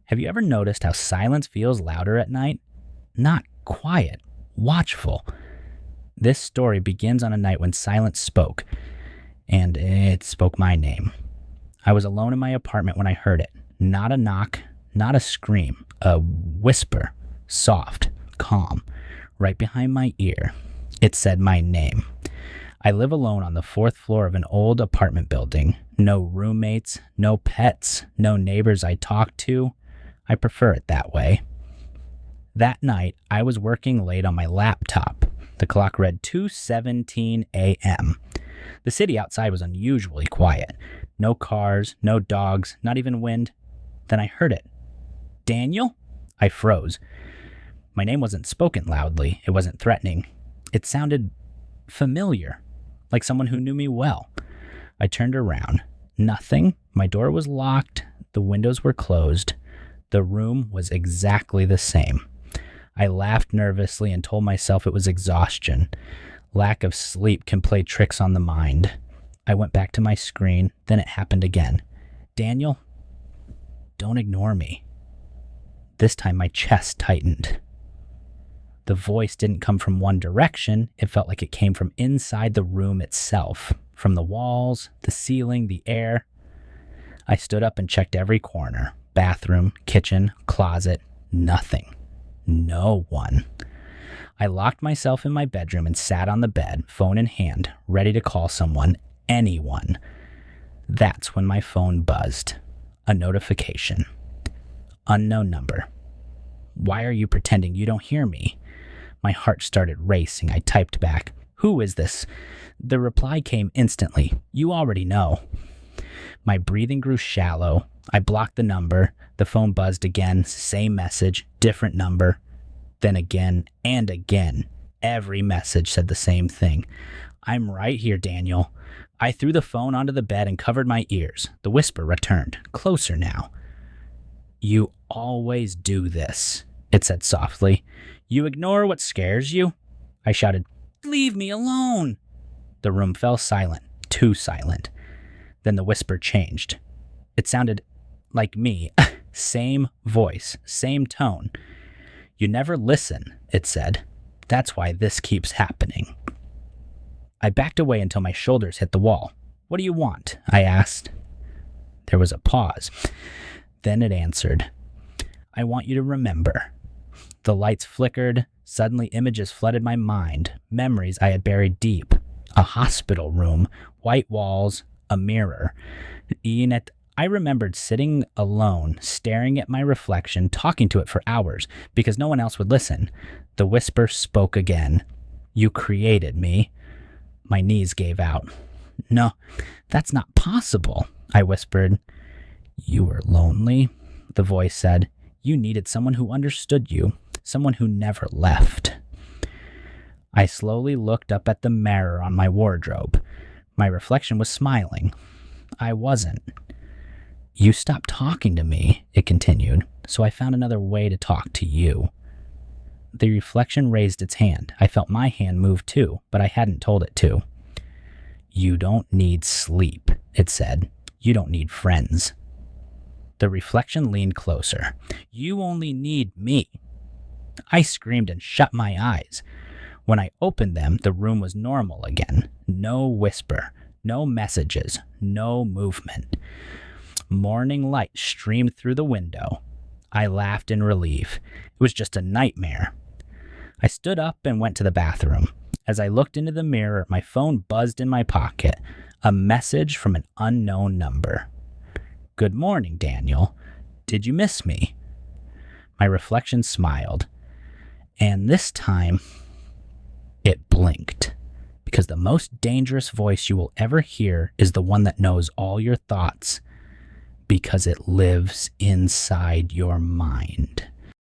Have you ever noticed how silence feels louder at night? Not quiet, watchful. This story begins on a night when silence spoke, and it spoke my name. I was alone in my apartment when I heard it. Not a knock, not a scream, a whisper, soft, calm, right behind my ear. It said my name. I live alone on the 4th floor of an old apartment building. No roommates, no pets, no neighbors I talk to. I prefer it that way. That night, I was working late on my laptop. The clock read 2:17 a.m. The city outside was unusually quiet. No cars, no dogs, not even wind. Then I heard it. Daniel? I froze. My name wasn't spoken loudly. It wasn't threatening. It sounded familiar, like someone who knew me well. I turned around. Nothing. My door was locked. The windows were closed. The room was exactly the same. I laughed nervously and told myself it was exhaustion. Lack of sleep can play tricks on the mind. I went back to my screen. Then it happened again. Daniel, don't ignore me. This time my chest tightened. The voice didn't come from one direction. It felt like it came from inside the room itself, from the walls, the ceiling, the air. I stood up and checked every corner. Bathroom, kitchen, closet, nothing. No one. I locked myself in my bedroom and sat on the bed, phone in hand, ready to call someone, anyone. That's when my phone buzzed. A notification. Unknown number. Why are you pretending you don't hear me? My heart started racing. I typed back, "Who is this?" The reply came instantly. "You already know." My breathing grew shallow. I blocked the number. The phone buzzed again. Same message, different number. Then again and again. Every message said the same thing. "I'm right here, Daniel." I threw the phone onto the bed and covered my ears. The whisper returned, closer now. "You always do this," it said softly. "You ignore what scares you?" I shouted, "Leave me alone." The room fell silent, too silent. Then the whisper changed. It sounded like me. Same voice, same tone. "You never listen," it said. "That's why this keeps happening." I backed away until my shoulders hit the wall. "What do you want?" I asked. There was a pause. Then it answered. "I want you to remember." The lights flickered. Suddenly images flooded my mind, memories I had buried deep. A hospital room, white walls, a mirror. I remembered sitting alone, staring at my reflection, talking to it for hours, because no one else would listen. The whisper spoke again. "You created me." My knees gave out. "No, that's not possible," I whispered. "You were lonely," the voice said. "You needed someone who understood you, someone who never left." I slowly looked up at the mirror on my wardrobe. My reflection was smiling. I wasn't. "You stopped talking to me," it continued, "so I found another way to talk to you." The reflection raised its hand. I felt my hand move too, but I hadn't told it to. "You don't need sleep," it said. "You don't need friends." The reflection leaned closer. "You only need me." I screamed and shut my eyes. When I opened them, the room was normal again. No whisper, no messages, no movement. Morning light streamed through the window. I laughed in relief. It was just a nightmare. I stood up and went to the bathroom. As I looked into the mirror, my phone buzzed in my pocket. A message from an unknown number. "Good morning, Daniel. Did you miss me?" My reflection smiled. And this time, it blinked. Because the most dangerous voice you will ever hear is the one that knows all your thoughts. Because it lives inside your mind.